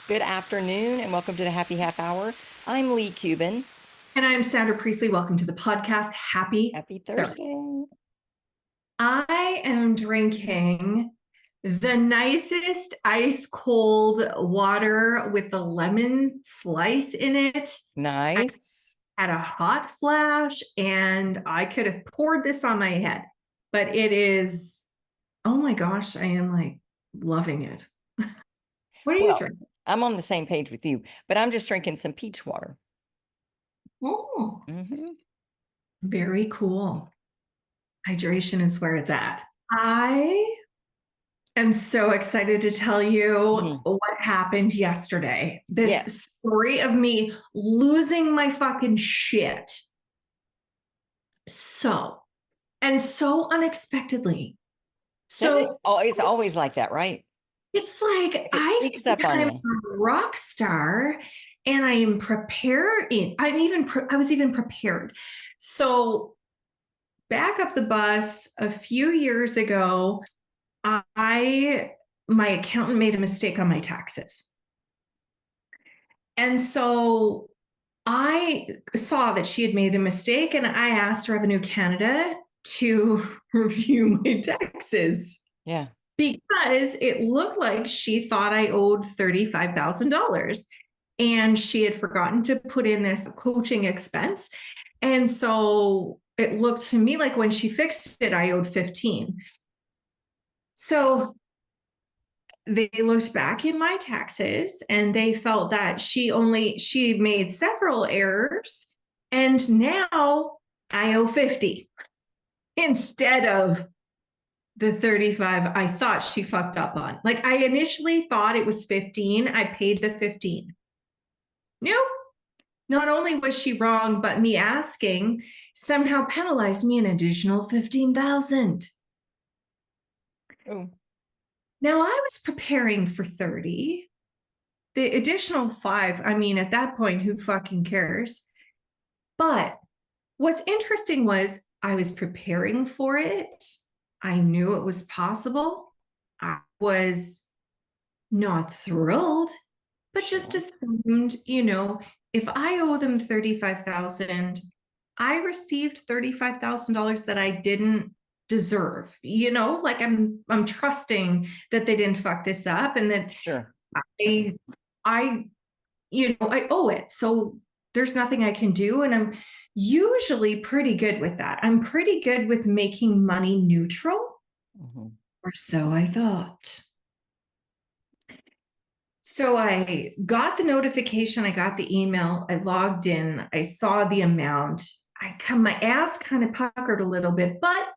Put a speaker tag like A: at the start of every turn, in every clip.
A: Good afternoon and welcome to the Happy Half Hour. I'm Leigh Kubin.
B: And I'm Sandra Priestley. Welcome to the podcast. Happy
A: Thursday.
B: I am drinking the nicest ice cold water with the lemon slice in it.
A: Nice.
B: I had a hot flash and I could have poured this on my head, but it is, oh my gosh, I am like loving it. What are you drinking?
A: I'm on the same page with you, but I'm just drinking some peach water.
B: Oh, very cool. Hydration is where it's at. I am so excited to tell you what happened yesterday. This story of me losing my fucking shit. So unexpectedly. So
A: it's always like that, right?
B: It's like
A: It sneaks up on
B: I'm
A: you.
B: a rock star and I am preparing. I was even prepared. So back up the bus a few years ago, my accountant made a mistake on my taxes. And so I saw that she had made a mistake and I asked Revenue Canada to review my taxes.
A: Yeah.
B: Because it looked like she thought I owed $35,000 and she had forgotten to put in this coaching expense. And so it looked to me like when she fixed it, I owed 15. So they looked back in my taxes and they felt that she made several errors and now I owe 50 instead of the 35 I thought she fucked up on. Like I initially thought it was 15. I paid the 15. Nope. Not only was she wrong, but me asking somehow penalized me an additional 15,000.
A: Oh.
B: Now I was preparing for 30. The additional 5, I mean, at that point, who fucking cares? But what's interesting was I was preparing for it. I knew it was possible. I was not thrilled, but just assumed, if I owe them 35,000, I received $35,000 that I didn't deserve. Like I'm trusting that they didn't fuck this up and that I I owe it. So there's nothing I can do. And I'm usually pretty good with that. I'm pretty good with making money neutral, or so I thought. So I got the notification, I got the email, I logged in, I saw the amount. My ass kind of puckered a little bit, but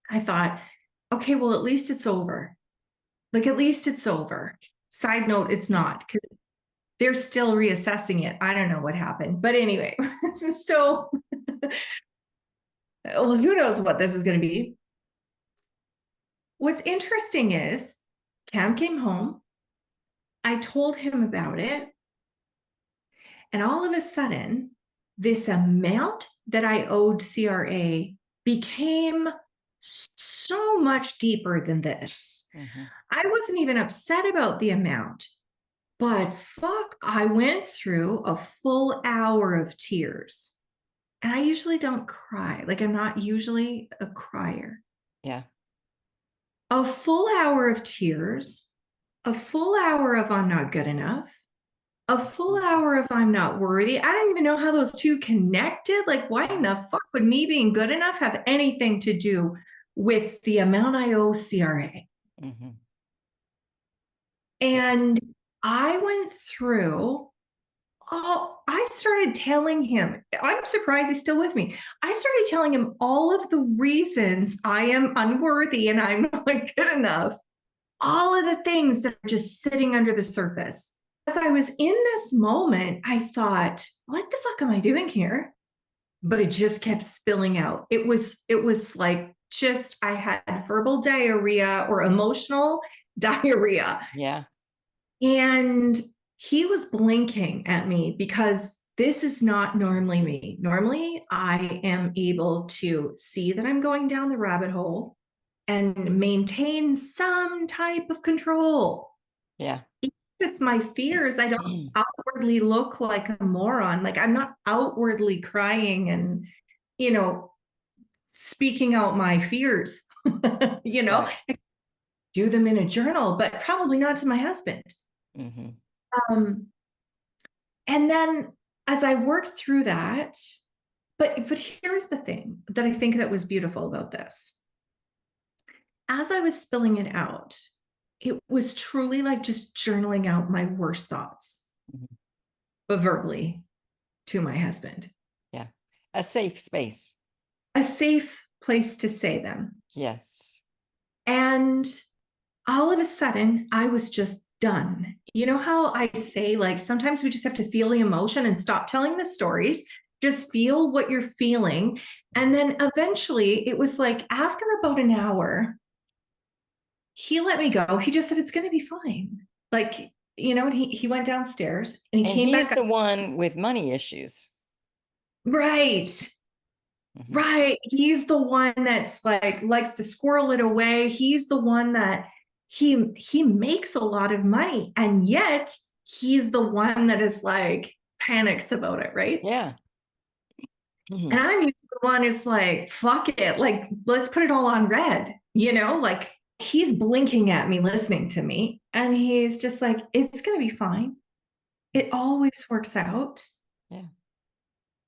B: I thought, okay, well, at least it's over. Like, at least it's over. Side note, it's not, because they're still reassessing it. I don't know what happened. But anyway, so well, who knows what this is going to be. What's interesting is Cam came home. I told him about it. And all of a sudden, this amount that I owed CRA became so much deeper than this. I wasn't even upset about the amount, but fuck, I went through a full hour of tears. And I usually don't cry. Like, I'm not usually a crier.
A: Yeah.
B: A full hour of tears, a full hour of I'm not good enough, a full hour of I'm not worthy. I don't even know how those two connected. Like, why in the fuck would me being good enough have anything to do with the amount I owe CRA? And I went through, I started telling him, I'm surprised he's still with me. I started telling him all of the reasons I am unworthy and I'm not good enough. All of the things that are just sitting under the surface. As I was in this moment, I thought, what the fuck am I doing here? But it just kept spilling out. It was like just, I had verbal diarrhea or emotional diarrhea.
A: Yeah.
B: And he was blinking at me because this is not normally me. Normally, I am able to see that I'm going down the rabbit hole and maintain some type of control.
A: Yeah.
B: He it's my fears. I don't outwardly look like a moron. Like I'm not outwardly crying and, you know, speaking out my fears, you know,
A: Right.
B: do them in a journal, but probably not to my husband.
A: Mm-hmm.
B: Um, and then as I worked through that, but here's the thing that I think that was beautiful about this. As I was spilling it out, it was truly like just journaling out my worst thoughts,
A: Mm-hmm.
B: but verbally to my husband.
A: Yeah. A safe space.
B: A safe place to say them.
A: Yes.
B: And all of a sudden, I was just done. You know how I say, like, sometimes we just have to feel the emotion and stop telling the stories, just feel what you're feeling. And then eventually, it was like after about an hour, he let me go. He just said, it's going to be fine. Like, you know, and he went downstairs and he
A: And
B: came
A: he's
B: back up.
A: the one with money issues.
B: Right.
A: Mm-hmm.
B: Right. He's the one that's like likes to squirrel it away. He's the one that he makes a lot of money, and yet he's the one that is like panics about it, right?
A: Yeah. Mm-hmm.
B: And I'm usually the one who's like, fuck it, like let's put it all on red, you know, like he's blinking at me, listening to me, and he's just like, it's gonna be fine. It always works out.
A: Yeah.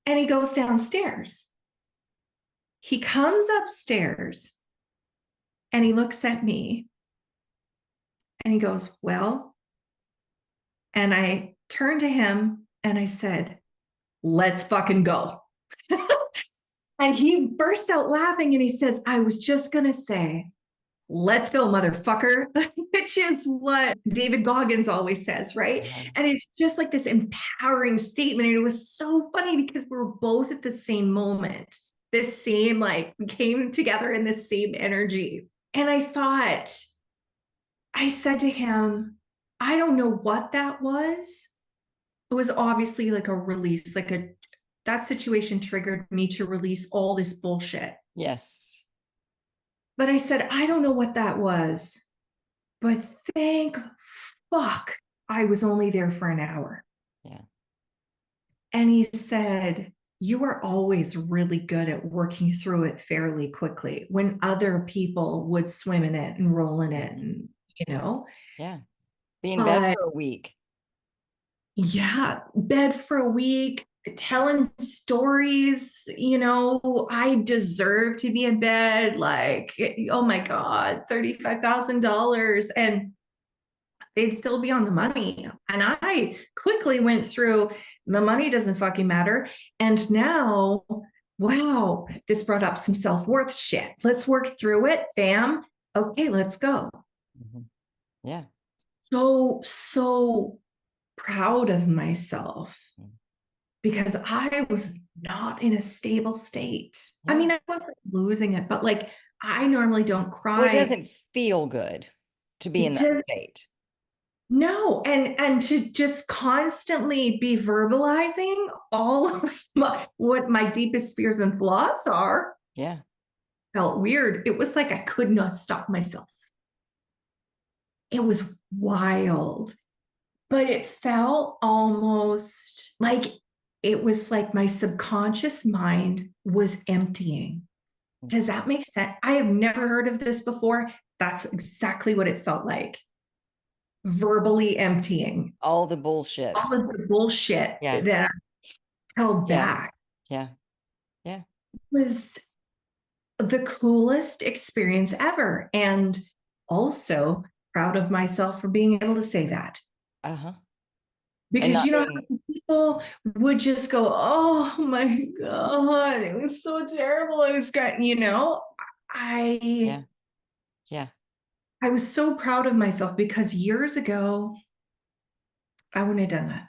B: And he goes downstairs. He comes upstairs and he looks at me and he goes, well, and I turned to him and I said, let's fucking go. And he bursts out laughing and he says, I was just going to say, let's go, motherfucker, which is what David Goggins always says, right?
A: Uh-huh.
B: And it's just like this empowering statement. And it was so funny because we were both at the same moment, this same, like, we came together in this same energy. And I thought, I said to him, I don't know what that was. It was obviously like a release, like that situation triggered me to release all this bullshit.
A: Yes.
B: But I said, I don't know what that was, but thank fuck I was only there for an hour.
A: Yeah.
B: And he said, you are always really good at working through it fairly quickly when other people would swim in it and roll in it, and you know.
A: Yeah. Be in bed
B: But
A: for a week.
B: yeah, bed for a week, telling stories, you know, I deserve to be in bed. Like, oh my God, $35,000. And they'd still be on the money. And I quickly went through the money doesn't fucking matter. And now, wow, this brought up some self worth shit. Let's work through it. Bam. Okay, let's go.
A: Mm-hmm. Yeah.
B: So proud of myself because I was not in a stable state. I
A: Yeah.
B: mean, I wasn't losing it, but like I normally don't
A: Well, it
B: cry.
A: doesn't feel good to be in
B: It
A: that
B: does
A: state.
B: no, and to just constantly be verbalizing all of what my deepest fears and flaws are
A: Yeah.
B: felt weird. It was like I could not stop myself. It was wild. But it felt almost like it was like my subconscious mind was emptying. Does that make sense? I have never heard of this before. That's exactly what it felt like. Verbally emptying
A: All the bullshit.
B: all of the bullshit
A: Yeah.
B: that I held
A: Yeah.
B: back.
A: Yeah. Yeah.
B: Was the coolest experience ever. And also proud of myself for being able to say that.
A: Uh-huh. And
B: Because
A: not
B: you know,
A: being,
B: people would just go, oh my God, it was so terrible. It was great. You know, I
A: yeah. Yeah.
B: I was so proud of myself because years ago, I wouldn't have done that.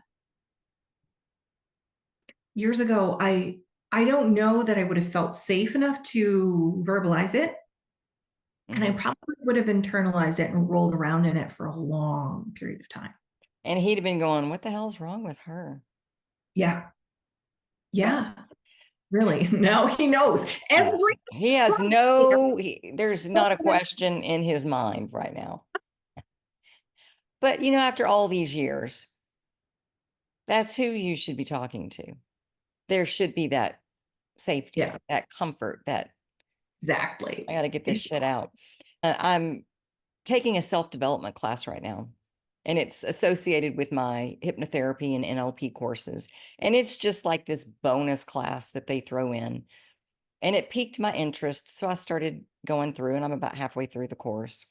B: Years ago, I don't know that I would have felt safe enough to verbalize it. And I
A: Mm-hmm.
B: probably would have internalized it and rolled around in it for a long period of time.
A: And he'd have been going, what the hell's wrong with her?
B: Yeah.
A: So
B: Yeah. Really. Now he knows
A: yeah.
B: every
A: He has
B: time.
A: no, there's not a question in his mind right now. But, you know, after all these years, that's who you should be talking to. There should be that safety,
B: Yeah,
A: that comfort, that I
B: exactly.
A: got to get this shit out. I'm taking a self-development class right now, and it's associated with my hypnotherapy and NLP courses. And it's just like this bonus class that they throw in. And it piqued my interest. So I started going through, and I'm about halfway through the course.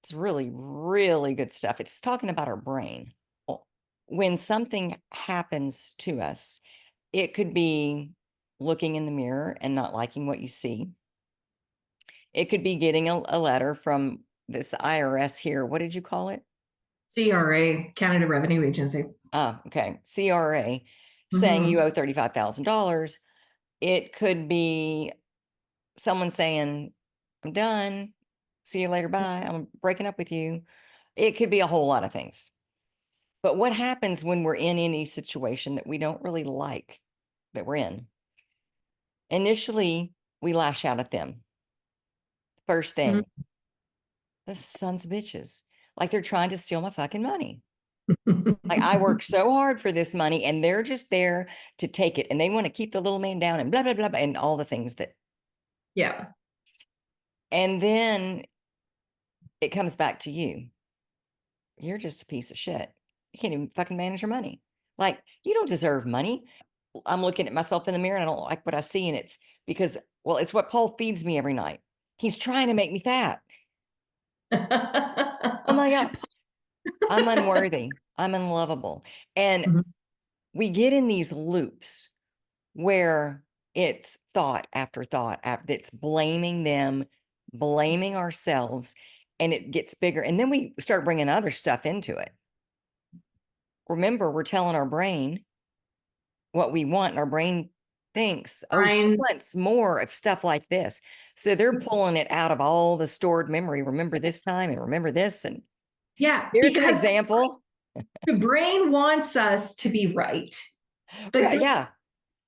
A: It's really, really good stuff. It's talking about our brain. When something happens to us, it could be looking in the mirror and not liking what you see. It could be getting a letter from this IRS here. What did you call it?
B: CRA, Canada Revenue Agency.
A: Ah, okay. CRA saying you
B: Mhm.
A: owe $35,000. It could be someone saying, I'm done. See you later. Bye. I'm breaking up with you. It could be a whole lot of things. But what happens when we're in any situation that we don't really like that we're in? Initially, we lash out at them. First thing, the sons of bitches. Like they're trying to steal my fucking money. Like I worked so hard for this money and they're just there to take it. And they want to keep the little man down and blah, blah, blah, blah, and all the things that.
B: Yeah.
A: And then it comes back to you. You're just a piece of shit. You can't even fucking manage your money. Like you don't deserve money. I'm looking at myself in the mirror and I don't like what I see. And it's because, well, it's what Paul feeds me every night. He's trying to make me fat. Oh my God. I'm unworthy. I'm unlovable. And
B: Mhm.
A: we get in these loops where it's thought after thought, that's blaming them, blaming ourselves, and it gets bigger. And then we start bringing other stuff into it. Remember, we're telling our brain what we want, and our brain thinks, oh, she
B: Fine.
A: wants more of stuff like this. So they're pulling it out of all the stored memory. Remember this time and remember this. And
B: Yeah,
A: here's an
B: because
A: example.
B: the brain wants us to be right. Like
A: Yeah,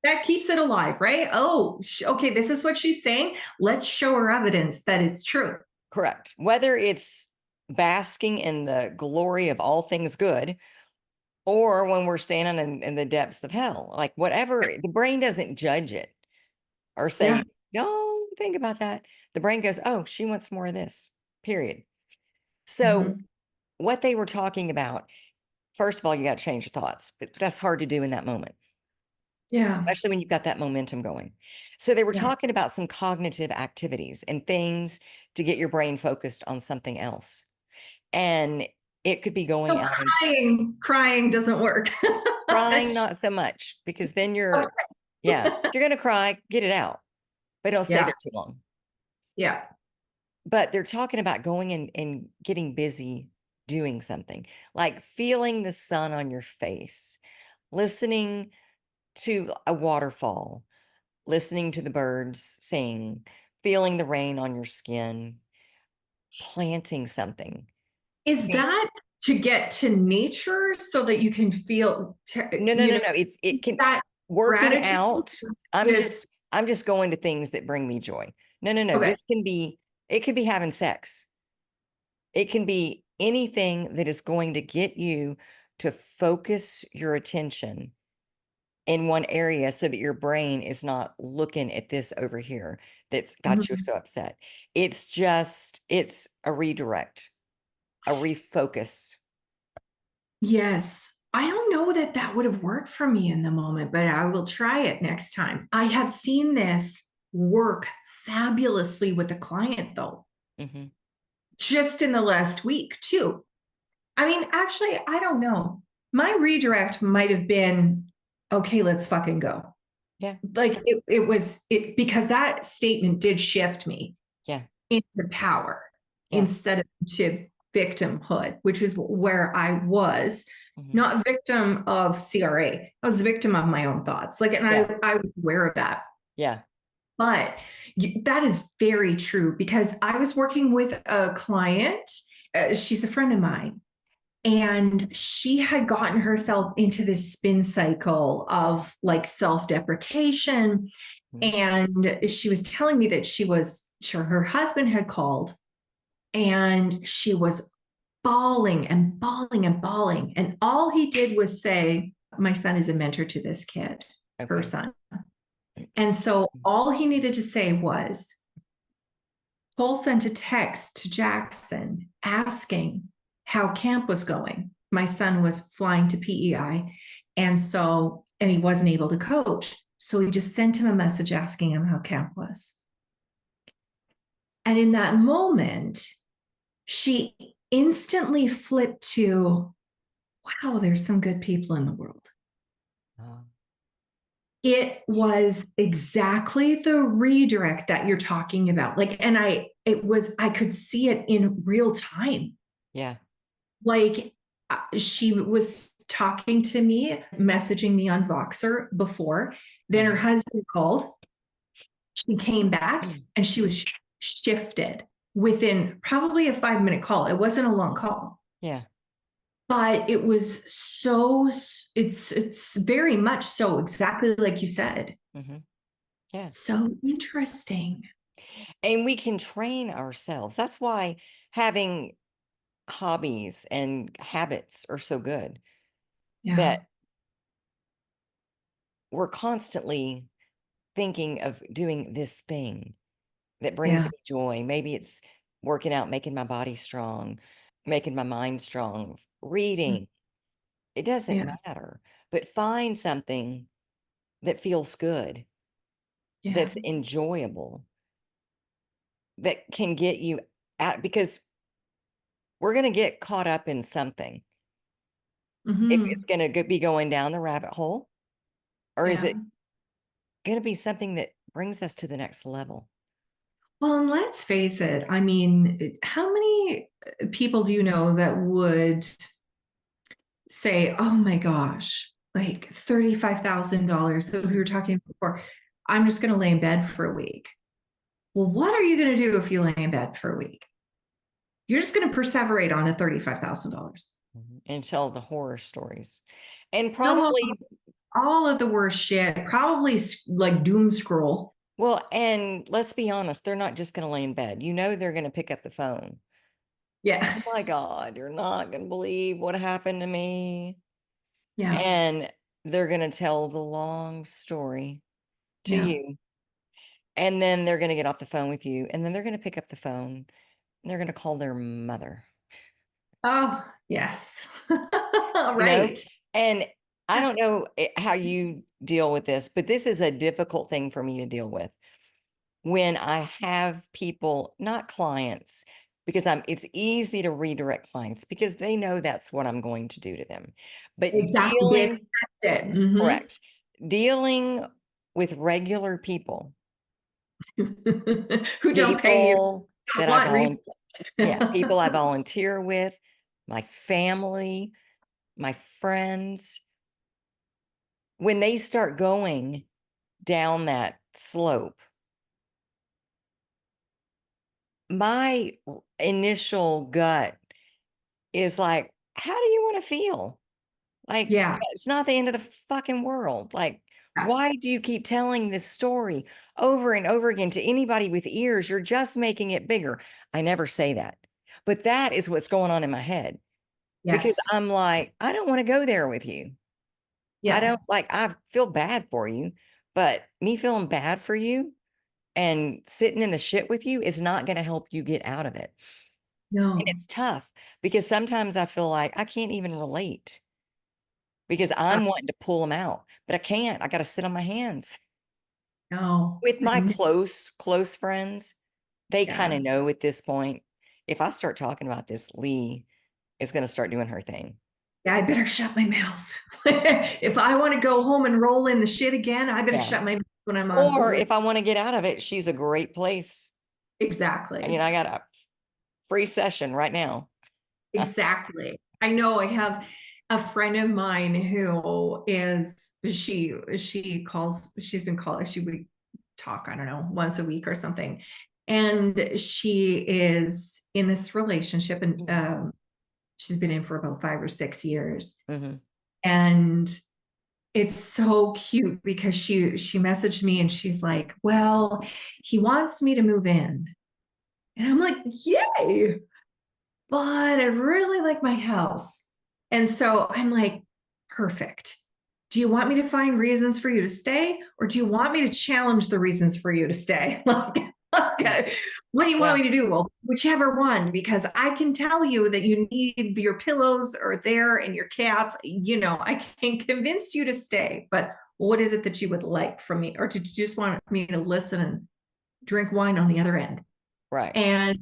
B: that keeps it alive, right? Oh, okay, this is what she's saying. Let's show her evidence that it's true.
A: correct. Whether it's basking in the glory of all things good, or when we're standing in the depths of hell, like whatever, the brain doesn't judge it or
B: Yeah.
A: say, don't think about that. The brain goes, oh, she wants more of this, period. So,
B: Mhm.
A: what they were talking about, first of all, you got to change your thoughts, but that's hard to do in that moment,
B: Yeah.
A: especially when you've got that momentum going. So, they were
B: Yeah.
A: talking about some cognitive activities and things to get your brain focused on something else. And it could be going
B: So
A: out and
B: crying doesn't work.
A: crying, not so much, because then
B: Okay.
A: yeah, if you're going to cry, get it out, but don't stay
B: Yeah.
A: there too long.
B: Yeah.
A: But they're talking about going and getting busy doing something, like feeling the sun on your face, listening to a waterfall, listening to the birds sing, feeling the rain on your skin, planting something.
B: Is that to get to nature so that you can feel,
A: No, no,
B: you
A: no,
B: know,
A: no. It can
B: that
A: working
B: gratitude?
A: out. I'm just
B: It's
A: I'm just going to things that bring me joy. No, no, no.
B: okay.
A: It could be having sex. It can be anything that is going to get you to focus your attention in one area so that your brain is not looking at this over here that's got you
B: Mhm.
A: so upset. It's a redirect, a refocus.
B: Yes. I don't know that that would have worked for me in the moment, but I will try it next time. I have seen this work fabulously with a client, though,
A: Hmm.
B: just in the last week, too. I mean, actually, I don't know. My redirect might have been, okay, let's fucking go.
A: Yeah,
B: Like it was it because that statement did shift me
A: yeah,
B: into power
A: yeah.
B: instead of to victimhood, which is where I was
A: Hmm.
B: not victim of CRA. I was victim of my own thoughts. Like, and
A: Yeah,
B: I was aware of that.
A: yeah.
B: But that is very true because I was working with a client. She's a friend of mine. And she had gotten herself into this spin cycle of like self deprecation.
A: Mhm.
B: And she was telling me that she was sure her husband had called and she was bawling and bawling and bawling. And all he did was say, my son is a mentor to this kid, her
A: Okay.
B: son. And so all he needed to say was, Cole sent a text to Jackson asking how camp was going. My son was flying to PEI, and he wasn't able to coach. So he just sent him a message asking him how camp was. And in that moment, she instantly flipped to, wow, there's some good people in the world.
A: Uh,
B: It was exactly the redirect that you're talking about. I could see it in real time.
A: yeah.
B: Like she was talking to me, messaging me on Voxer before. Then her husband called. She came back and she was shifted within probably a 5-minute call. It wasn't a long call.
A: Yeah.
B: But it was it's very much so exactly like you said.
A: Mm-hmm. Yeah.
B: So interesting.
A: And we can train ourselves. That's why having hobbies and habits are so good,
B: Yeah.
A: that we're constantly thinking of doing this thing that brings
B: Yeah.
A: me joy. Maybe it's working out, making my body strong, making my mind strong, reading. It doesn't
B: Yeah.
A: matter, but find something that feels good,
B: Yeah.
A: that's enjoyable, that can get you out, because we're going to get caught up in something. If
B: Hmm.
A: it's going to be going down the rabbit hole, or is
B: Yeah.
A: it going to be something that brings us to the next level?
B: Well, and let's face it. I mean, how many people do you know that would say, "Oh my gosh, like $35,000 that we were talking about before. I'm just going to lay in bed for a week." Well, what are you going to do if you lay in bed for a week? You're just going to perseverate on the $35,000.
A: And tell the horror stories. And
B: No,
A: probably,
B: all of the worst shit, probably like doom scroll.
A: well, and let's be honest, they're not just going to lay in bed. They're going to pick up the phone.
B: Yeah.
A: Oh my God, you're not going to believe what happened to me.
B: Yeah.
A: And they're going to tell the long story to
B: Yeah.
A: you. And then they're going to get off the phone with you. And then they're going to pick up the phone and they're going to call their mother,
B: Oh, yes.
A: you know?
B: Right.
A: And I don't know how you deal with this, but this is a difficult thing for me to deal with when I have people, not clients, because it's easy to redirect clients because they know that's what I'm going to do to them. But
B: Exactly. They
A: dealing,
B: accept it. Mhm.
A: correct, dealing with regular people,
B: Who don't pay you,
A: people
B: don't
A: that I
B: want
A: volunteer, yeah,
B: refunds.
A: people I volunteer with, my family, my friends, when they start going down that slope, my initial gut is like, how do you want to feel? Like,
B: Yeah.
A: it's not the end of the fucking world. Like,
B: Yeah.
A: why do you keep telling this story over and over again to anybody with ears? You're just making it bigger. I never say that, but that is what's going on in my head, because
B: Yes.
A: I'm like, I don't want to go there with you. I
B: Yeah.
A: don't like, I feel bad for you, but me feeling bad for you and sitting in the shit with you is not going to help you get out of it. And
B: No.
A: it's tough because sometimes I feel like I can't even relate because
B: Uh,
A: I'm wanting to pull them out, but I can't. I got to sit on my hands.
B: no.
A: With
B: I
A: my
B: know.
A: close friends, they kind
B: Yeah.
A: of know at this point, if I start talking about this, Leigh is going to start doing her thing.
B: Yeah, I better shut my mouth. If I want to go home and roll in the shit again, I better
A: Yeah.
B: shut my mouth when I'm on
A: Or
B: with
A: if I want to get out of it, she's a great place.
B: exactly.
A: I got a free session right now.
B: Exactly. I know I have a friend of mine who is she's been called she would talk, I don't know, once a week or something. And she is in this relationship and she's been in for about 5 or 6 years.
A: Mm-hmm.
B: And it's so cute because she messaged me and she's like, "Well, he wants me to move in." And I'm like, "Yay." but I really like my house. And so I'm like, perfect. Do you want me to find reasons for you to stay? Or do you want me to challenge the reasons for you to stay? Okay, what do you want
A: Yeah.
B: me to do? Well, whichever one, because I can tell you that you need your pillows are there and your cats, I can convince you to stay, but what is it that you would like from me? Or did you just want me to listen and drink wine on the other end?
A: Right.
B: And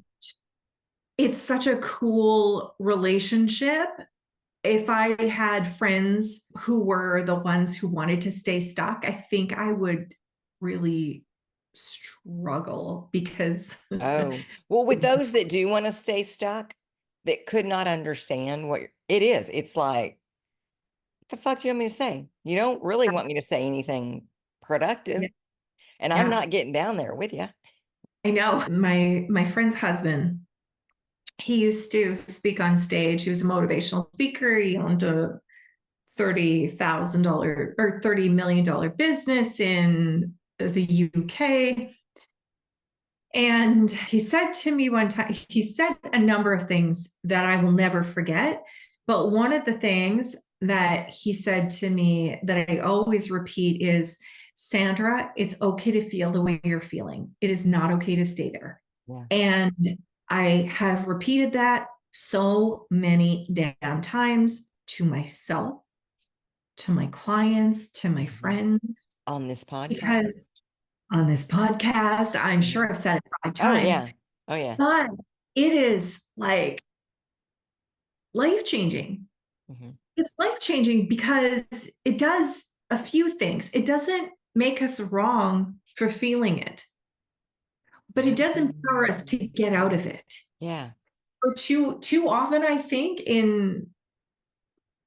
B: it's such a cool relationship. If I had friends who were the ones who wanted to stay stuck, I think I would really struggle because
A: Oh, well, with those that do want to stay stuck, that could not understand what it is, it's like, what the fuck do you want me to say? You don't really want me to say anything
B: yeah,
A: productive, and I'm
B: yeah,
A: not getting down there with you.
B: I know. My friend's husband, he used to speak on stage. He was a motivational speaker. He owned a $30,000 or $30 million business in the UK. And he said to me one time, he said a number of things that I will never forget. But one of the things that he said to me that I always repeat is, Sandra, it's okay to feel the way you're feeling. It is not okay to stay there.
A: Yeah.
B: And I have repeated that so many damn times to myself, to my clients, to my
A: Mhm.
B: friends,
A: On this podcast?
B: because on this podcast, I'm sure
A: Mhm.
B: I've said it five
A: Oh,
B: times,
A: yeah. Oh, yeah.
B: but it is like life changing.
A: Mhm.
B: It's life changing because it does a few things. It doesn't make us wrong for feeling it, but it does empower us to
A: Mm.
B: get out of it.
A: Yeah.
B: Or too often, I think, in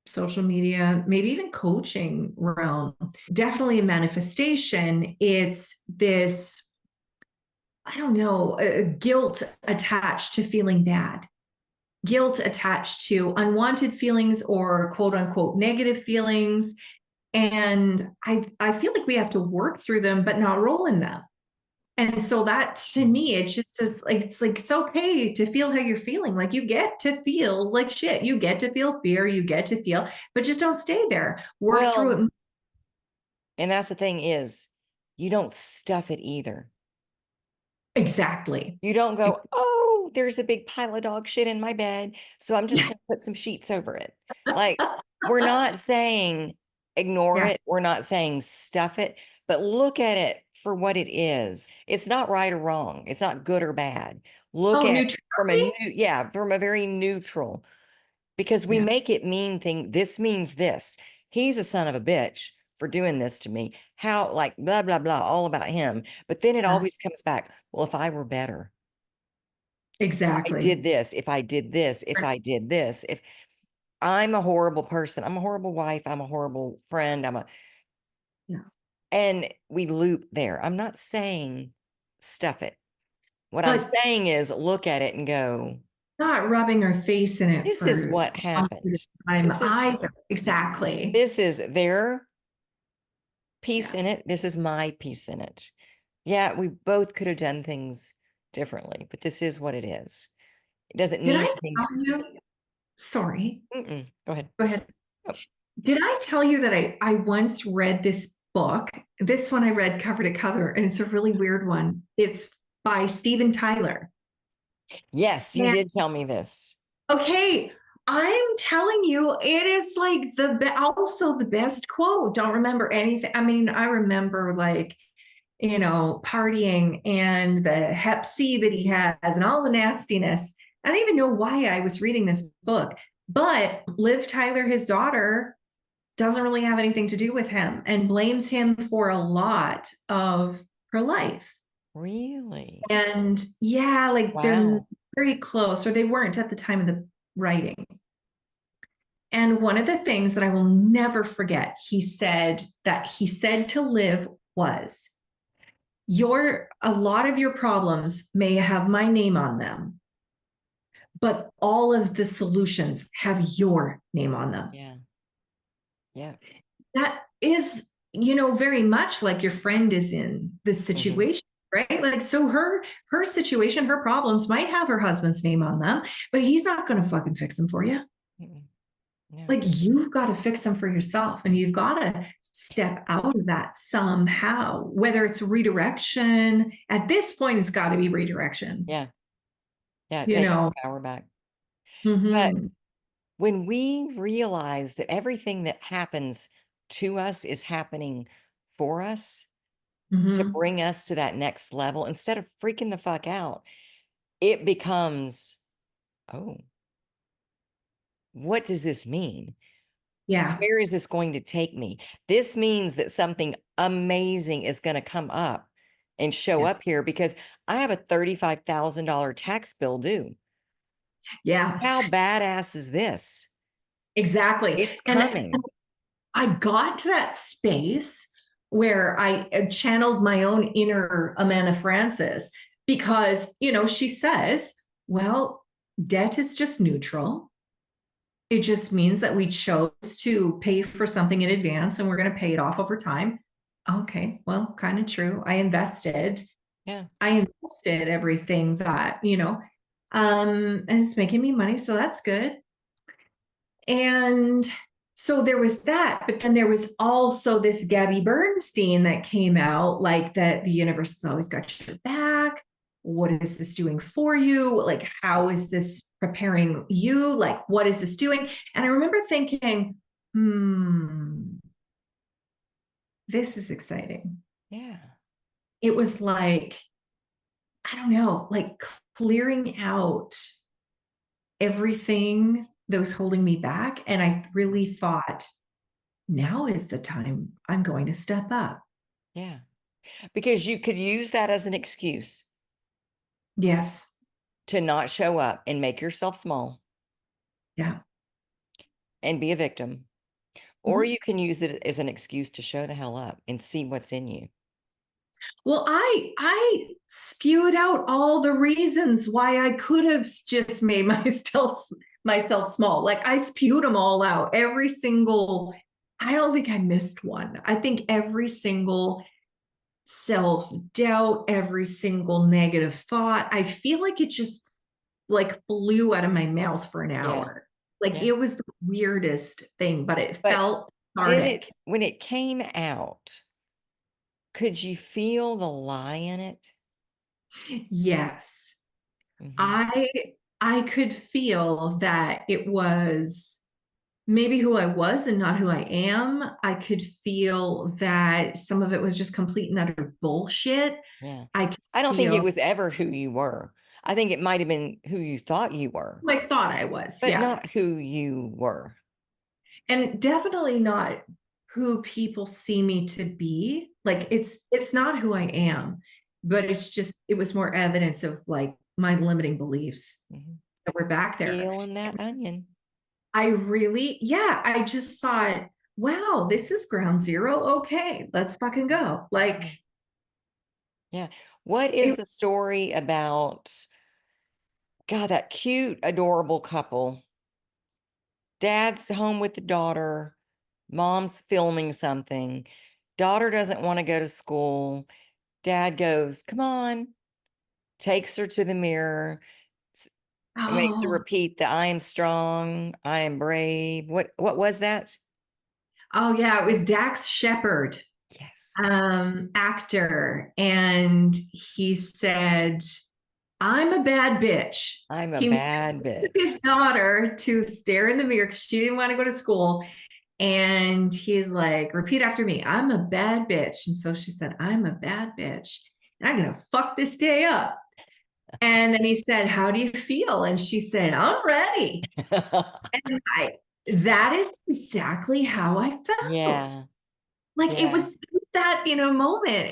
B: social media, maybe even coaching realm, definitely a manifestation. It's this, I don't know, guilt attached to feeling bad, guilt attached to unwanted feelings or quote unquote negative feelings. And I feel like we have to work through them, but not roll in them. And so that to
A: Mhm.
B: me, it just is like, it's okay to feel how you're feeling. Like you get to feel like shit. You get to feel fear. You get to feel, but just don't stay there. Work through
A: Well,
B: it.
A: and that's the thing is, you don't stuff it either.
B: Exactly.
A: You don't go, "Oh, there's a big pile of dog shit in my bed, so I'm just gonna put some sheets over it." Like, we're not saying ignore
B: Yeah.
A: it, we're not saying stuff it, but look at it for what it is. It's not right or wrong, it's not good or bad. Look
B: Oh,
A: at it from a
B: neutrality.
A: from a very neutral, because we
B: Yeah.
A: make it mean this means this. He's a son of a bitch for doing this to me. How, like, blah, blah, blah, all about him. But then it
B: Yeah.
A: always comes back, well, if I were better, I
B: Exactly.
A: did this, if I did this, if I did this, if I'm a horrible person, I'm a horrible wife, I'm a horrible friend,
B: Yeah.
A: and we loop there. I'm not saying stuff it. What I'm
B: But
A: saying is look at it and go,
B: not rubbing our face in it
A: this is
B: for
A: what
B: a long period
A: happened.
B: of time
A: This is,
B: either. Exactly.
A: this is their piece
B: Yeah.
A: in it. This is my piece in it. Yeah, we both could have done things differently, but this is what it is. It doesn't
B: Did I
A: need to be.
B: tell you? Sorry.
A: Go ahead.
B: Go ahead.
A: Oh,
B: Did I tell you that I once read this book? This one I read cover to cover, and it's a really weird one. It's by Steven Tyler.
A: yes, you
B: And
A: did tell me this.
B: okay, I'm telling you, it is like also the best quote. Don't remember anything. I mean, I remember like partying and the hep C that he has and all the nastiness. I don't even know why I was reading this book, but Liv Tyler, his daughter, doesn't really have anything to do with him and blames him for a lot of her life.
A: Really?
B: And yeah, like they're
A: Wow.
B: very close, or they weren't at the time of the writing. And one of the things that I will never forget, he said to Liv was, a lot of your problems may have my name on them, but all of the solutions have your name on them.
A: Yeah. Yeah.
B: That is, very much like your friend is in this
A: Hmm.
B: situation. right? Like, so her situation, her problems might have her husband's name on them, but he's not going to fucking fix them for you.
A: Mm-mm. No.
B: Like, you've got to fix them for yourself, and you've got to step out of that somehow, whether it's redirection. At this point, it's got to be redirection,
A: Yeah. Yeah.
B: you
A: Taking
B: know.
A: our power back. But
B: Mm-hmm.
A: when we realize that everything that happens to us is happening for us to
B: Mm-hmm.
A: bring us to that next level, instead of freaking the fuck out, it becomes, oh, what does this mean?
B: Yeah.
A: Where is this going to take me? This means that something amazing is going to come up and show
B: Yeah.
A: up here because I have a $35,000 tax bill due.
B: Yeah.
A: How badass is this?
B: Exactly.
A: It's
B: And
A: coming.
B: I got to that space where I channeled my own inner Amanda Francis, because, she says, well, debt is just neutral. It just means that we chose to pay for something in advance and we're going to pay it off over time. Okay, well, kind of true.
A: Yeah.
B: I invested everything that, and it's making me money. So that's good. And so there was that, but then there was also this Gabby Bernstein that came out, like, that the universe has always got your back. What is this doing for you? Like, how is this preparing you? Like, what is this doing? And I remember thinking, this is exciting.
A: Yeah.
B: It was like, I don't know, like clearing out everything that was holding me back. And I really thought, now is the time I'm going to step up.
A: Yeah. Because you could use that as an excuse
B: Yes.
A: to not show up and make yourself small
B: Yeah.
A: and be a victim. Or
B: Mhm.
A: you can use it as an excuse to show the hell up and see what's in you.
B: Well, I spewed out all the reasons why I could have just made myself small. Like, I spewed them all out. Every single, I don't think I missed one. I think every single self-doubt, every single negative thought, I feel like it just like flew out of my mouth for an
A: Yeah.
B: hour. Like,
A: Yeah.
B: it was the weirdest thing, but it
A: But
B: felt
A: did it,
B: cathartic.
A: when it came out, could you feel the lie in it?
B: Yes.
A: Hmm.
B: I I could feel that it was maybe who I was and not who I am. I could feel that some of it was just complete and utter bullshit.
A: Yeah.
B: I could
A: I don't think it
B: feel
A: was ever who you were. I think it might have been who you thought you were,
B: like thought I was.
A: but
B: Yeah.
A: not who you were.
B: And definitely not who people see me to be. Like, it's not who I am, but it's just, it was more evidence of like my limiting beliefs
A: Mhm.
B: that were back there.
A: Peeling that onion.
B: I really, yeah, I just thought, wow, this is ground zero. Okay, let's fucking go.
A: Yeah.
B: Like,
A: Yeah. What is
B: it,
A: the story about, God, that cute, adorable couple? Dad's home with the daughter. Mom's filming something. Daughter doesn't want to go to school. Dad goes, come on, takes her to the mirror. It makes her
B: oh,
A: repeat the I am strong, I am brave. What was that?
B: oh yeah, it was Dax Shepard,
A: Yes.
B: actor, and he said, I'm a bad bitch.
A: I'm a
B: He
A: bad
B: took his
A: bitch.
B: daughter to stare in the mirror because she didn't want to go to school. And he's like, repeat after me, I'm a bad bitch. And so she said, I'm a bad bitch. And I'm going to fuck this day up. And then he said, how do you feel? And she said, I'm ready. And that is exactly how I felt.
A: Yeah.
B: Like, it
A: Yeah.
B: was, it was that in a moment.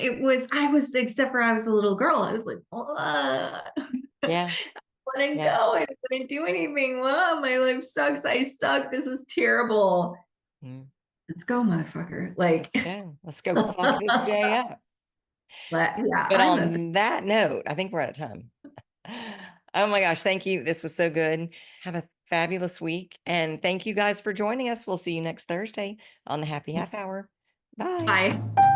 B: I was, except for I was a little girl. I was like,
A: Yeah.
B: wouldn't
A: Yeah.
B: go. I wouldn't do anything. Wow, my life sucks. I suck. This is terrible.
A: Mm.
B: Let's go, motherfucker. Like,
A: Let's go. Let's go fuck this day up.
B: yeah,
A: But
B: I'm a
A: on that note, I think we're out of time. Oh my gosh, thank you. This was so good. Have a fabulous week. And thank you guys for joining us. We'll see you next Thursday on the Happy Half Hour. Bye.
B: bye.